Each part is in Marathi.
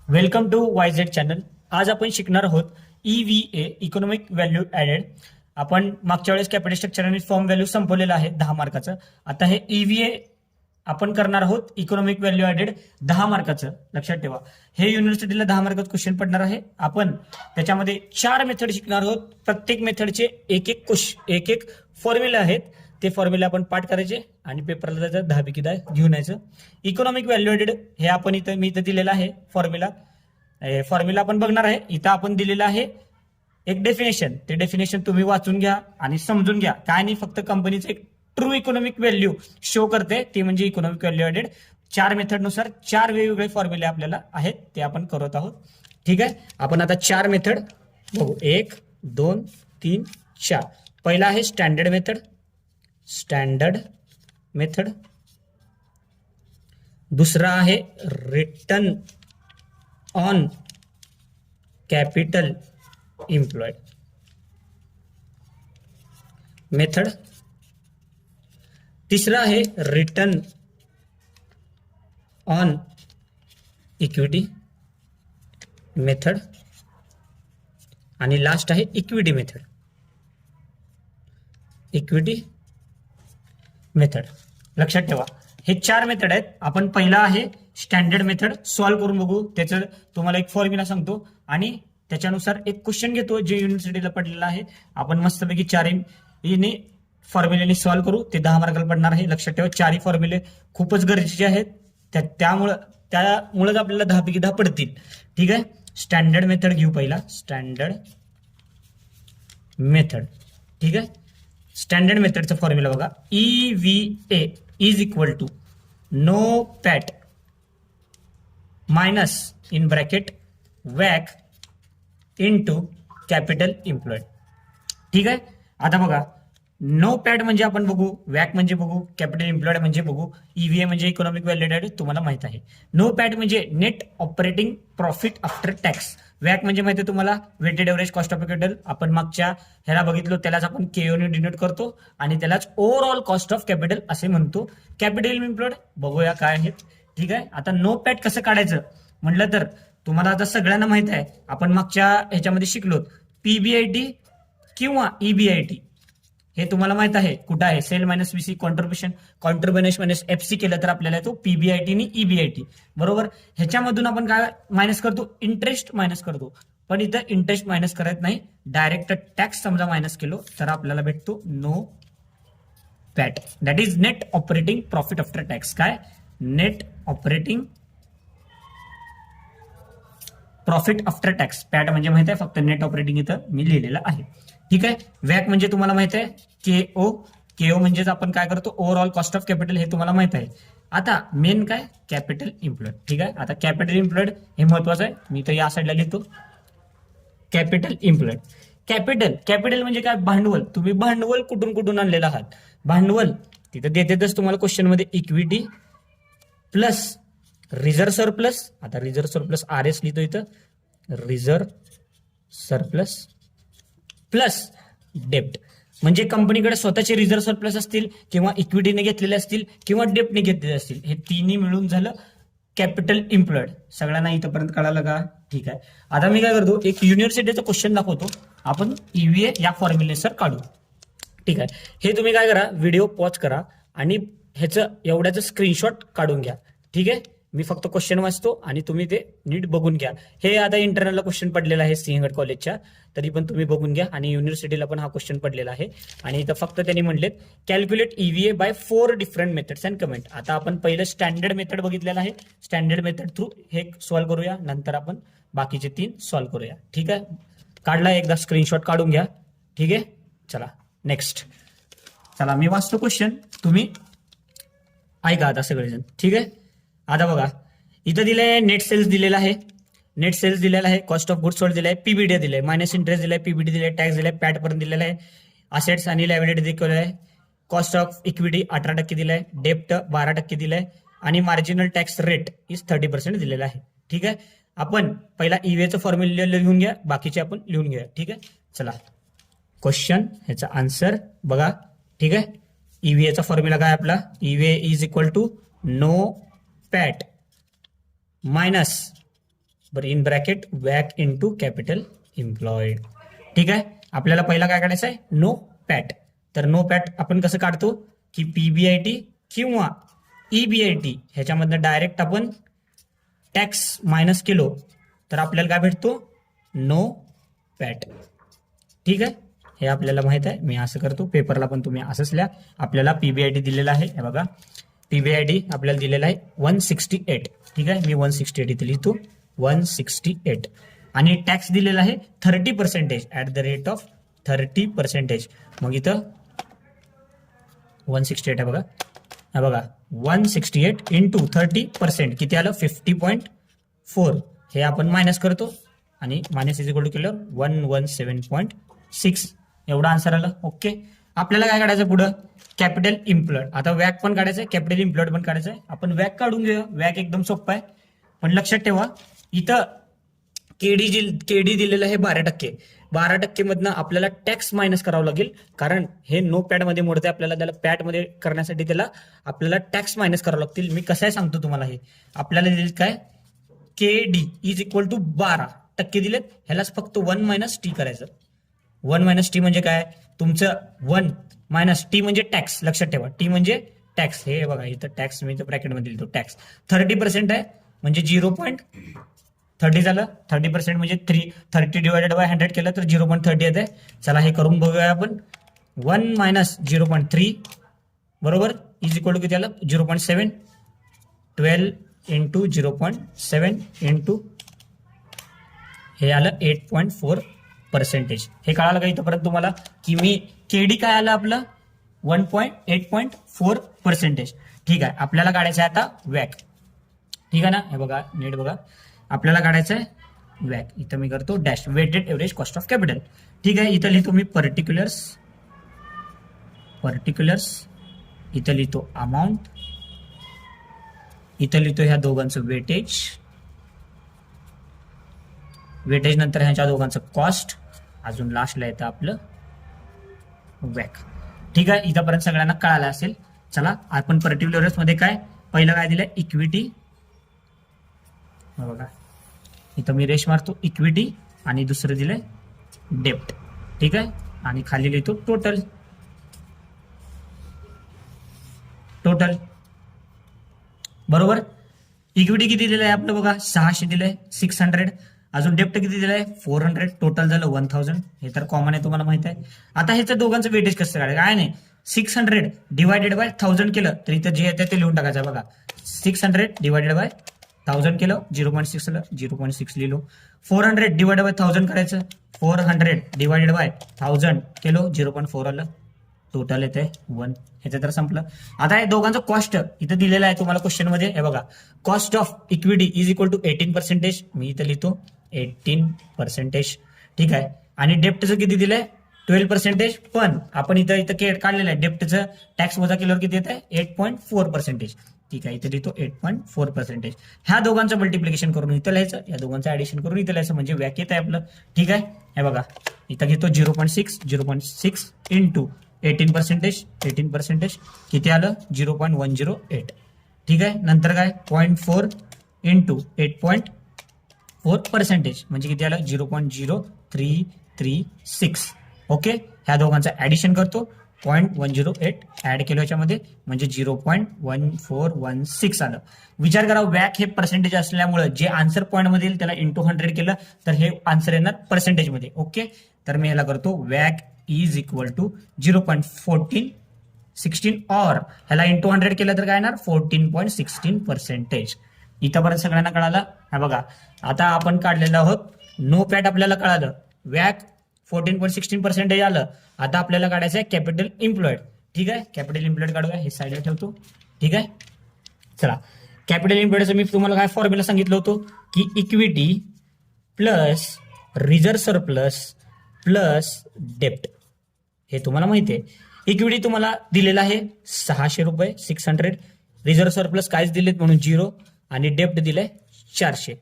Welcome to वायझेड channel. आज आपण शिकणार आहोत EVA इकॉनॉमिक व्हॅल्यू ऍडेड. आपण मागच्या वेळेस कॅपिटल स्ट्रक्चर आणि फॉर्म व्हॅल्यू संपवलेलं आहे 10 मार्काचं. आता हे EVA आपण करणार आहोत इकॉनॉमिक व्हॅल्यू ऍडेड 10 मार्काचं. लक्षात ठेवा, हे युनिव्हर्सिटीला 10 मार्काचं क्वेश्चन पडणार आहे. आपण त्याच्यामध्ये 4 मेथड शिकणार आहोत. प्रत्येक मेथडचे एक एक फॉर्म्युला आहेत. ते फॉर्म्युला आपण पाठ करायचे आणि पेपरला जायचं 10 पैकी 10 घेऊन यायचं. इकॉनॉमिक व्हॅल्यू ऍडेड हे आपण मी इथं दिलेलं आहे फॉर्म्युला. आपण बघणार आहे. इथं आपण दिलेलं आहे एक डेफिनेशन. ते डेफिनेशन तुम्ही वाचून घ्या आणि समजून घ्या. काय नाही, फक्त कंपनीचं एक ट्रू इकॉनॉमिक व्हॅल्यू शो करते, ती म्हणजे इकॉनॉमिक व्हॅल्यू ऍडेड. 4 मेथडनुसार 4 वेगवेगळे फॉर्म्युले आपल्याला आहेत, ते आपण करत आहोत. ठीक आहे, आपण आता 4 मेथड बघू. 1 2 3 4. पहिला आहे स्टँडर्ड मेथड. दुसरा आहे return on capital employed method. तिसरा आहे रिटर्न ऑन इक्विटी मेथड. आणि लास्ट आहे इक्विटी मेथड. लक्षात ठेवा, हे 4 मेथड आहेत. आपण पहिला आहे स्टँडर्ड मेथड सॉल्व्ह करून बघू. त्याचं तुम्हाला एक फॉर्म्युला सांगतो आणि त्याच्यानुसार एक क्वेश्चन घेतो जे युनिव्हर्सिटीला पडलेला आहे. आपण मस्तपैकी 4 फॉर्म्युलेने सॉल्व्ह करू. ते 10 मार्काला पडणार आहे. लक्षात ठेवा, 4 फॉर्म्युले खूपच गरजेचे आहेत. त्यामुळेच आपल्याला 10 पैकी 10 पडतील. ठीक आहे, स्टँडर्ड मेथड घेऊ पहिला. Standard method. ठीक आहे, स्टँडर्ड मेथडचा फॉर्म्युला बघा. EVA is equal to NOPAT minus in bracket वॅक इनटू कॅपिटल एम्प्लॉयड. ठीक आहे, आता बघा, नो पॅट म्हणजे आपण बघू, वॅक म्हणजे बघू, कॅपिटल एम्प्लॉयड म्हणजे बघू, EVA म्हणजे इकॉनॉमिक व्हॅल्यू ऍडेड तुम्हाला माहित आहे. नो पॅट म्हणजे net operating profit after tax. वॅक म्हणजे माहिती आहे तुम्हाला, weighted average cost of capital. आपण मागच्या ह्याला बघितलो, त्यालाच आपण KO ने डिनोट करतो आणि त्यालाच ओव्हरऑल कॉस्ट ऑफ कॅपिटल असे म्हणतो. कॅपिटल एम्प्लॉयड बघूया काय आहेत. ठीक आहे, आता नो पॅट कसं काढायचं म्हटलं तर तुम्हाला आता सगळ्यांना माहित आहे, आपण मागच्या ह्याच्यामध्ये शिकलो. PBIT किंवा EBIT हे तुम्हाला माहित आहे कुठं आहे. Sale minus VC contribution minus FC केलं तर आपल्याला तो PBIT आणि EBIT बरोबर. ह्याच्यामधून आपण काय मायनस करतो, इंटरेस्ट मायनस करतो. पण इथं इंटरेस्ट मायनस करत नाही, डायरेक्ट टॅक्स समजा मायनस केलो तर आपल्याला भेटतो NOPAT. That is net operating profit after tax. काय net operating profit after tax. PAT म्हणजे माहित आहे, फक्त नेट ऑपरेटिंग इथं मी लिहिलेलं आहे. ठीक आहे, वॅक म्हणजे तुम्हाला माहित आहे KO म्हणजेच आपण काय करतो, ओव्हरऑल कॉस्ट ऑफ कॅपिटल, हे तुम्हाला माहित आहे. आता मेन काय, कॅपिटल एम्प्लॉयड. ठीक आहे, आता कॅपिटल एम्प्लॉयड हे महत्वाचं आहे. मी तर या साईडला लिहितो कॅपिटल एम्प्लॉयड. कॅपिटल म्हणजे काय, भांडवल. तुम्ही भांडवल कुठून आणलेलं आहात. भांडवल तिथं देतेच तुम्हाला क्वेश्चन मध्ये, इक्विटी प्लस रिझर्व्ह सरप्लस. आता रिझर्व्ह सरप्लस RS लिहितो इथं, रिझर्व्ह सरप्लस प्लस डेप्ट. म्हणजे कंपनीकडे स्वतःचे रिझर्व्ह सरप्लस असतील किंवा इक्विटीने घेतलेले असतील किंवा डेप्टने घेतलेले असतील, हे तिन्ही मिळून झालं कॅपिटल एम्प्लॉयड. सगळ्यांना इथंपर्यंत कळालं का? ठीक आहे, आता मी काय करतो, एक युनिव्हर्सिटीचा क्वेश्चन दाखवतो. आपण EVA या फॉर्म्युलेसर काढू. ठीक आहे, हे तुम्ही काय करा, व्हिडिओ पॉज करा आणि ह्याचं एवढ्याचं स्क्रीनशॉट काढून घ्या. ठीक आहे, मी फक्त क्वेश्चन वाचतो आणि तुम्ही ते नीट बघून घ्या. हे आता इंटरनलला क्वेश्चन पडलेला आहे सिंहगड कॉलेजच्या, तरी पण तुम्ही बघून घ्या. आणि युनिव्हर्सिटीला पण हा क्वेश्चन पडलेला आहे. आणि इथं फक्त त्यांनी म्हणलेत calculate EVA by 4 different methods and comment. आता आपण पहिलं स्टँडर्ड मेथड बघितलेलं आहे. स्टँडर्ड मेथड थ्रू हे सॉल्व्ह करूया, नंतर आपण बाकीचे 3 सॉल्व्ह करूया. ठीक आहे, काढला, एकदा स्क्रीनशॉट काढून घ्या. ठीक आहे, चला नेक्स्ट. चला मी वाचतो क्वेश्चन, तुम्ही ऐका आता सगळेजण. ठीक आहे, आता बघा, इथं दिलंय नेट सेल्स दिलेला आहे. कॉस्ट ऑफ गुड्स सोल्ड दिलाय, PBT दिलाय, मायनस इंटरेस्ट दिलाय, PBT दिलाय, टॅक्स दिलाय, पॅट पर्यंत दिलेला आहे. असेट्स आणि लायबिलिटी दिलेलं आहे. कॉस्ट ऑफ इक्विटी 18% दिलाय, डेप्ट 12% दिलाय आणि मार्जिनल टॅक्स रेट इज 30% दिलेला आहे. ठीक आहे, आपण पहिला EVAचं फॉर्म्युला लिहून घ्या, बाकीचे आपण लिहून घ्या. ठीक आहे, चला क्वेश्चन, ह्याचा आन्सर बघा. ठीक आहे, EVAचा फॉर्म्युला काय आपला, EVA is equal to NOPAT minus बरं इन ब्रॅकेट वॅक इंटू कॅपिटल एम्प्लॉयड. ठीक आहे. आपल्याला पहिला काय काढायचं आहे, नो पॅट. तर नो पॅट आपण कसं काढतो की पीबीआयटी किंवा ईबीआयटी ह्याच्यामधनं डायरेक्ट आपण टॅक्स मायनस केलो तर आपल्याला काय भेटतो, नो पॅट. ठीक आहे. हे आपल्याला माहित आहे. मी असं करतो, पेपरला पण तुम्ही असंच लिहा. आपल्याला पीबीआयटी दिलेला आहे, हे बघा पीबीआयटी आपल्याला दिलेला आहे 168. ठीक आहे. मी 168 इथे लिहितो 168. आणि टॅक्स दिलेला आहे 30% ऍट द रेट ऑफ 30%. मग इथं 168 आहे बघा, हा बघा 168 इंटू 30% किती आलं 50.4. हे आपण मायनस करतो आणि मायनस इज इक्वल टू केलं 117.6 एवढा आन्सर आला. ओके. आपल्याला काय काढायचं पुढं, कॅपिटल इम्प्लॉयड. आता वॅक पण काढायचं आहे, कॅपिटल इम्प्लॉयड पण काढायचं आहे. आपण वॅक काढून घेऊया. वॅक एकदम सोपं आहे, पण लक्षात ठेवा इथं केडी दिलेलं आहे 12%. 12% मधनं आपल्याला टॅक्स मायनस करावं लागेल, कारण हे नो पॅड मध्ये मोडते. आपल्याला त्याला पॅड मध्ये करण्यासाठी त्याला आपल्याला टॅक्स मायनस करावं लागतील. मी कसं आहे सांगतो तुम्हाला. हे आपल्याला दिले काय, केडी इज इक्वल टू 12% दिलेत. ह्यालाच फक्त 1 मायनस टी करायचं. 1 मायनस टी म्हणजे काय, तुमचं 1 मायनस टी म्हणजे टॅक्स. लक्षात ठेवा, टी म्हणजे टॅक्स. हे बघा इथं टॅक्स मी इथं ब्रॅकेटमध्ये लिहितो टॅक्स. 30% आहे म्हणजे 0.30 झालं. 30% म्हणजे 30 डिवायडेड बाय 100 केलं तर 0.30 येते. चला हे करून बघूया आपण. 1 मायनस 0.3 बरोबर इज इक्वल टू किती आलं 0.7. 12 इंटू 0.7 इंटू हे आलं 8.4%. हे कळालं का इथंपर्यंत तुम्हाला, की मी केडी काय आलं आपलं 8.4%. ठीक आहे. आपल्याला काढायचं आहे आता वॅक. ठीक आहे ना, हे बघा नीट बघा. आपल्याला काढायचं आहे वॅक. इथं मी करतो dash, weighted average cost of capital. ठीक आहे. इथं लिहितो मी पर्टिक्युलर्स. इथं लिहितो अमाऊंट. इथं लिहितो ह्या दोघांचं वेटेज नंतर ह्याच्या दोघांचं कॉस्ट, अजून लास्टला येतं आपलं वॅक. ठीक आहे. इथंपर्यंत सगळ्यांना कळालं असेल. चला आपण पर्टिक्युलर्स मध्ये काय पहिलं काय दिलंय, इक्विटी. बघा इथं मी रेश मारतो इक्विटी आणि दुसरं दिलंय डेप्ट. ठीक आहे. आणि खाली लिहितो टोटल. बरोबर. इक्विटी किती दिलंय आपलं बघा 600 दिलंय, 600. अजून डेप्ट किती दिलंय 400. टोटल झालं 1000. हे तर कॉमन आहे, तुम्हाला माहित आहे. आता ह्याचं दोघांचं वेटेज कसं काढायचं, काय नाही 600 डिवायडेड बाय 1000 केलं तर इथं जे येतं ते लिहून टाकायचं. बघा 600 डिवायडेड बाय 1000 केलं 0.6 आलं, 0.6 लिहिलो. 400 डिवायडेड बाय 1000 करायचं, 400 डिवायडेड बाय 1000 केलो 0.4 आलं. टोटल येते 1. ह्याचं तर संपलं. आता हे दोघांचं कॉस्ट इथं दिलेलं आहे तुम्हाला क्वेश्चन मध्ये. हे बघा cost of equity is equal to 18%. मी इथं लिहितो 18%. ठीक आहे. आणि डेप्टचं किती दिलंय 12%. पण आपण इथं काढलेलं आहे डेप्टचं टॅक्स वजा केल्यावर किती येत आहे 8.4%. ठीक आहे. इथे लिहितो 8.4%. ह्या दोघांचं मल्टिप्लिकेशन करून इथं लिहायचं, या दोघांचं ऍडिशन करून इथं लिहायचं, म्हणजे व्याक येत आहे आपलं. ठीक आहे. हे बघा इथं घेतो 0.6 इंटू 18% किती आलं 0.108. ठीक आहे. नंतर काय 0.4 इंटू 8.4% म्हणजे किती आलं 0.0336. ओके. ह्या दोघांचं ऍडिशन करतो 0.108 ऍड केलं याच्यामध्ये म्हणजे 0.1416 आलं. विचार करा वॅक हे पर्सेंटेज असल्यामुळे जे आन्सर पॉईंट मध्ये येईल त्याला इंटू 100 केलं तर हे आन्सर येणार पर्सेंटेज मध्ये. ओके. तर मी ह्याला करतो वॅक इज इक्वल टू 0.1416 और ह्याला इंटू 100 केलं तर काय येणार 14.16%. इथंपर्यंत सगळ्यांना कळालं. हा बघा आता आपण काढलेलं आहोत नो पॅट. आपल्याला कळालं वॅक 14.16% आलं. आता आपल्याला काढायचं आहे कॅपिटल इम्प्लॉयड. ठीक आहे. कॅपिटल इम्प्लॉयड काढूया, हे साईडला ठेवतो. ठीक आहे. चला कॅपिटल इम्प्लॉयडचं मी तुम्हाला काय फॉर्म्युला सांगितलं होतं की equity plus reserve surplus plus डेप्ट. हे तुम्हाला माहिती आहे. इक्विटी तुम्हाला दिलेला आहे 600 रुपये 600. रिझर्व्ह सरप्लस काहीच दिलेत म्हणून 0 आणि डेप्ट दिलंय 400.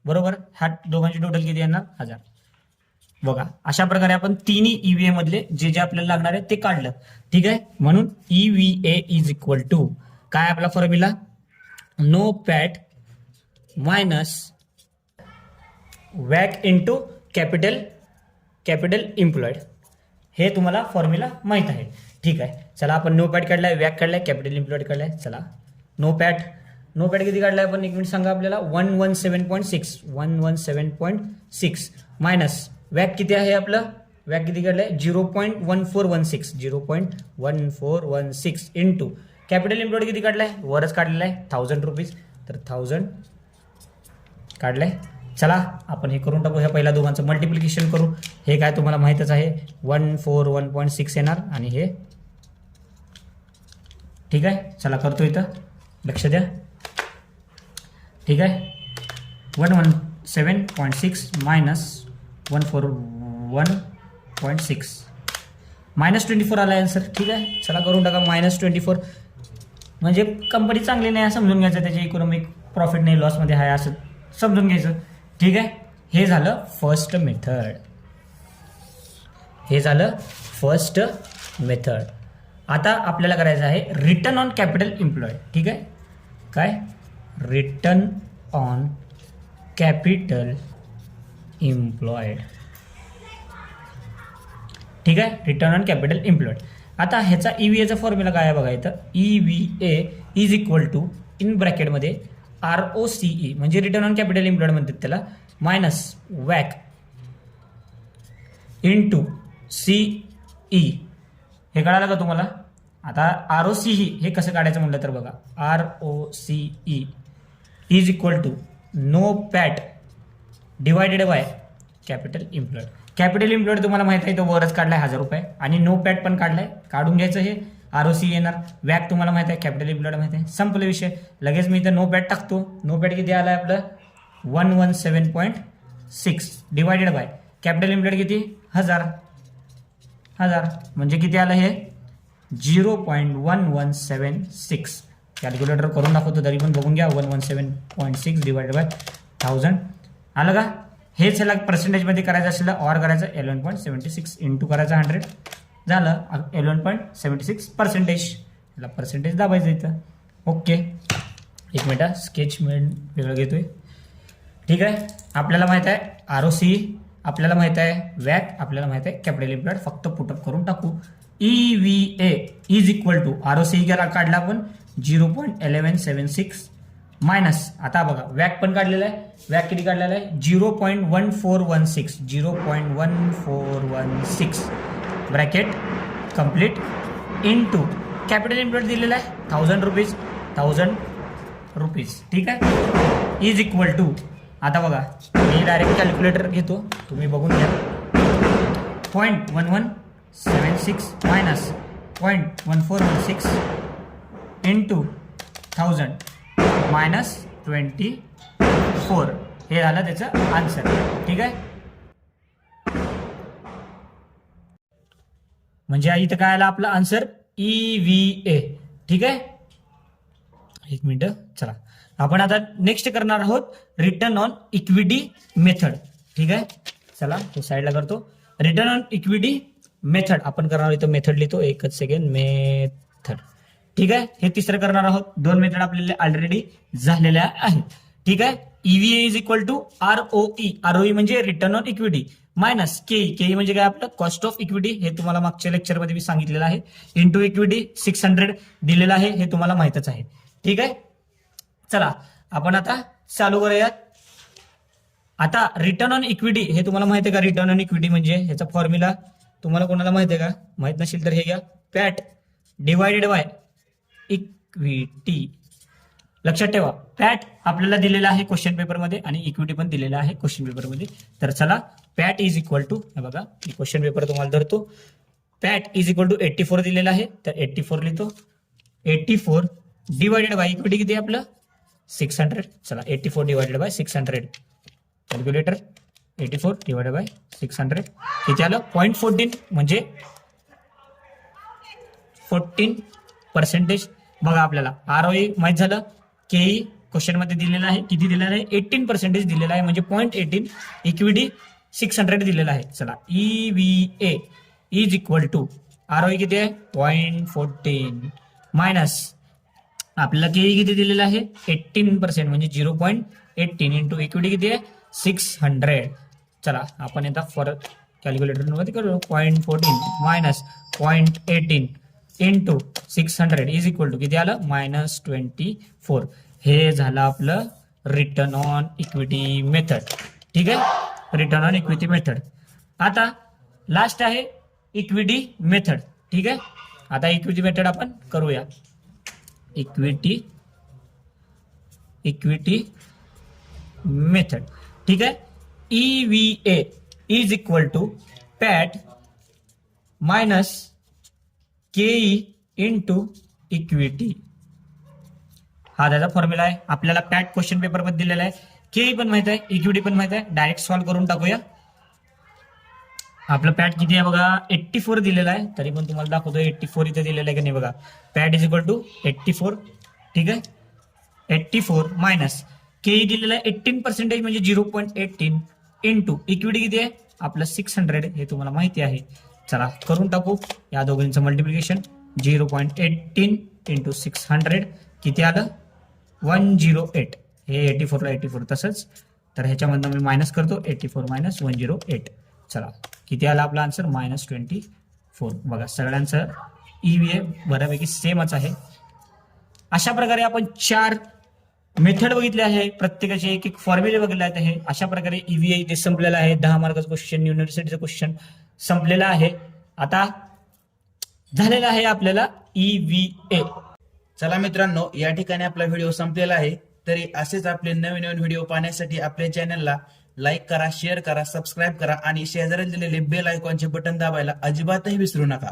बरोबर. ह्या दोघांची टोटल किती येणार 1000. बघा अशा प्रकारे आपण तिन्ही ईव्हीए मधले जे जे आपल्याला लागणार आहे ते काढलं. ठीक आहे. म्हणून ईव्हीए इज इक्वल टू काय आपला फॉर्म्युला नो पॅट मायनस वॅक इंटू कॅपिटल एम्प्लॉयड, हे तुम्हाला फॉर्म्युला माहीत आहे. ठीक आहे, चला आपण नो पॅट काढलाय, वॅक काढलाय, कॅपिटल एम्प्लॉयड काढलाय. चला नो पॅट किती काढलाय आपण, 1 मिनिट सांगा आपल्याला. 117.6 मायनस वॅक किती आहे आपलं, वॅक किती काढलाय 0.1416 इंटू कॅपिटल एम्प्लॉयड किती काढलाय, वरच काढलेला आहे 1000 रुपीज, तर 1000 काढलंय. चला आपण हे करून टाकू, ह्या पहिल्या दोघांचं मल्टिप्लिकेशन करू. हे काय तुम्हाला माहीतच आहे 141.6 येणार आणि हे. ठीक आहे, चला करतो, इथं लक्ष द्या. ठीक आहे, 117.6 मायनस 141.6 -24 आला आन्सर. ठीक आहे, चला करून टाका. -24 म्हणजे कंपनी चांगली नाही समजून घ्यायचं, त्याचे इकॉनॉमिक प्रॉफिट नाही, लॉसमध्ये आहे असं समजून घ्यायचं. ठीक आहे, हे झालं फर्स्ट मेथड. आता आपल्याला करायचं आहे रिटर्न ऑन कॅपिटल एम्प्लॉयड. ठीक आहे, काय रिटर्न ऑन कॅपिटल एम्प्लॉयड. ठीक आहे, रिटर्न ऑन कॅपिटल एम्प्लॉयड. आता ह्याचा EVA फॉर्म्युला काय आहे बघा इथं. EVA is equal to in ब्रॅकेटमध्ये ROCE म्हणजे रिटर्न ऑन कॅपिटल एम्प्लॉयड म्हणतात त्याला, मायनस वॅक इंटू CE. हे कळालं का तुम्हाला. आता ROCE हे कसं काढायचं म्हटलं तर बघा, ROCE is equal to NOPAT divided by capital employed. Capital employed तुम्हाला माहित आहे तो वरच काढलाय 1000 रुपये आणि नो पॅट पण काढलाय, काढून घ्यायचं. हे ROCE येणार, वॅक तुम्हाला माहित आहे, कॅपिटल एम्प्लॉयड माहित आहे, संपले विषय. लगेच मी इथं नो पॅट टाकतो. नो पॅट किती आलाय आपलं 117.6 डिवायडेड बाय कॅपिटल एम्प्लॉयड किती 1000 म्हणजे किती आलं हे 0.1176. कॅल्क्युलेटर करून दाखवतो तरी पण बघून घ्या. 117.6 डिवायडेड बाय 1000 आलं का. हेच ह्याला पर्सेंटेजमध्ये करायचं असेल ऑर करायचं 11.76 इंटू करायचं 100 झालं 11.76%. याला पर्सेंटेज दाबायचं इथं. ओके, एक मिनिट स्केच वेगळं घेतोय. ठीक आहे, आपल्याला माहित आहे ROCE, आपल्याला माहित आहे वॅक, आपल्याला माहित आहे कॅपिटल एम्प्लॉयड. फक्त पुटअप करून टाकू. EVA is equal to ROCE काढला आपण 0.1176 मायनस, आता बघा वॅक पण काढलेला आहे. वॅक किती काढलेला आहे 0.1416 bracket complete into capital employed दिलेला आहे 1000 रुपीज. ठीक आहे, इज इक्वल टू, आता बघा मी डायरेक्ट कॅल्क्युलेटर घेतो, तुम्ही बघून घ्या. 0.1176 मायनस 0.1416 इंटू 1000 मायनस 24, हे झालं त्याचं आन्सर. ठीक आहे, म्हणजे इथं काय आलं आपलं आन्सर EVA. ठीक आहे, एक मिनिट. चला आपण आता नेक्स्ट करणार आहोत रिटर्न ऑन इक्विटी मेथड. ठीक आहे, चला तो साईडला करतो. रिटर्न ऑन इक्विटी मेथड आपण करणार आहोत. मेथड लिहितो, एकच सेकंड. मेथड. ठीक आहे, हे तिसरं करणार आहोत. 2 मेथड आपल्याला ऑलरेडी झालेल्या आहेत. ठीक आहे, EVA is equal to ROE म्हणजे return on equity minus KE म्हणजे काय आपलं कॉस्ट ऑफ इक्विटी, हे तुम्हाला मागच्या लेक्चरमध्ये मी सांगितलेलं आहे. इंटू इक्विटी 600 दिलेलं आहे, हे तुम्हाला माहितच आहे. ठीक आहे, चला आपण आता चालू करूयात. आता रिटर्न ऑन इक्विटी हे तुम्हाला माहिती आहे का. रिटर्न ऑन इक्विटी म्हणजे ह्याचा फॉर्म्युला तुम्हाला कोणाला माहिती आहे का, माहित नसेल तर हे घ्या, पॅट डिवायडेड बाय इक्विटी. लक्षात ठेवा, पॅट आपल्याला दिलेला आहे क्वेश्चन पेपरमध्ये आणि इक्विटी पण दिलेला आहे क्वेश्चन पेपरमध्ये. तर चला, पॅट इज इक्वल टू, हे बघा मी क्वेश्चन पेपर तुम्हाला धरतो. पॅट इज इक्वल टू 84 दिलेला आहे, तर 84 लिहितो. 84 डिवायडेड बाय इक्विटी किती आपलं 600. चला 84 divided by 600 calculator. 84 divided by 600 किती आलं 0.14 म्हणजे 14%. बघा आपल्याला ROE माहित झालं. KE क्वेश्चन मध्ये दिलेला आहे, किती दिलेला आहे 18% दिलेला आहे म्हणजे 0.18. इक्विटी 600 दिलेला आहे. चला EVA is equal to ROE किती आहे 0.14 मायनस आपल्याला KE किती दिलेला आहे 18% म्हणजे 0.18 इंटू इक्विटी किती आहे 600. चला आपण एकदा फॉर कॅल्क्युलेटर मध्ये करू. 0.14 minus 0.18 into 600 is equal to किती आलं -24. हे झालं आपलं रिटर्न ऑन इक्विटी मेथड. ठीक आहे, रिटर्न ऑन इक्विटी मेथड. आता लास्ट आहे इक्विटी मेथड. ठीक आहे, आता इक्विटी मेथड आपण करूया. Equity method. ठीक आहे, EVA is equal to PAT minus KE into equity. हा त्याचा फॉर्म्युला आहे. आपल्याला पॅट क्वेश्चन पेपर मध्ये दिलेला आहे. KE पण माहित आहे, इक्विटी पण माहित आहे. डायरेक्ट सॉल्व्ह करून टाकूया. आपलं पॅट किती आहे बघा 84 दिलेला आहे. तरी पण तुम्हाला दाखवतो 84 इथे दिलेलं आहे की नाही बघा. पॅट इज इक्वल टू 84. ठीक आहे, 84 मायनस KE दिलेला आहे 18% म्हणजे 0.18 इंटू इक्विटी किती आहे आपलं 600. हे तुम्हाला माहिती आहे. चला करून टाकू या दोघांचं मल्टिप्लिकेशन. 0.18 इंटू 600 किती आलं 108. हे 84 ला 84 तसंच. तर ह्याच्यामधनं मी मायनस करतो 84 मायनस 108. चला किती आला आपला आन्सर -24. बघा सगळ्यांचं EVA बऱ्यापैकी सेमच आहे. अशा प्रकारे आपण 4 मेथड बघितले आहे. प्रत्येकाचे एक एक फॉर्म्युले बघितले आहे. अशा प्रकारे EVA इथे संपलेला आहे. 10 मार्काचं क्वेश्चन, युनिव्हर्सिटीचं क्वेश्चन संपलेलं आहे. आता झालेला आहे आपल्याला EVA. चला मित्रांनो, या ठिकाणी आपला व्हिडिओ संपलेला आहे. तरी असेच आपले नवीन नवीन व्हिडिओ पाहण्यासाठी आपल्या चॅनलला लाईक करा, शेअर करा, सबस्क्राईब करा आणि शेजारी दिलेले बेल आयकॉनचे बटन दाबायला अजिबातही विसरू नका.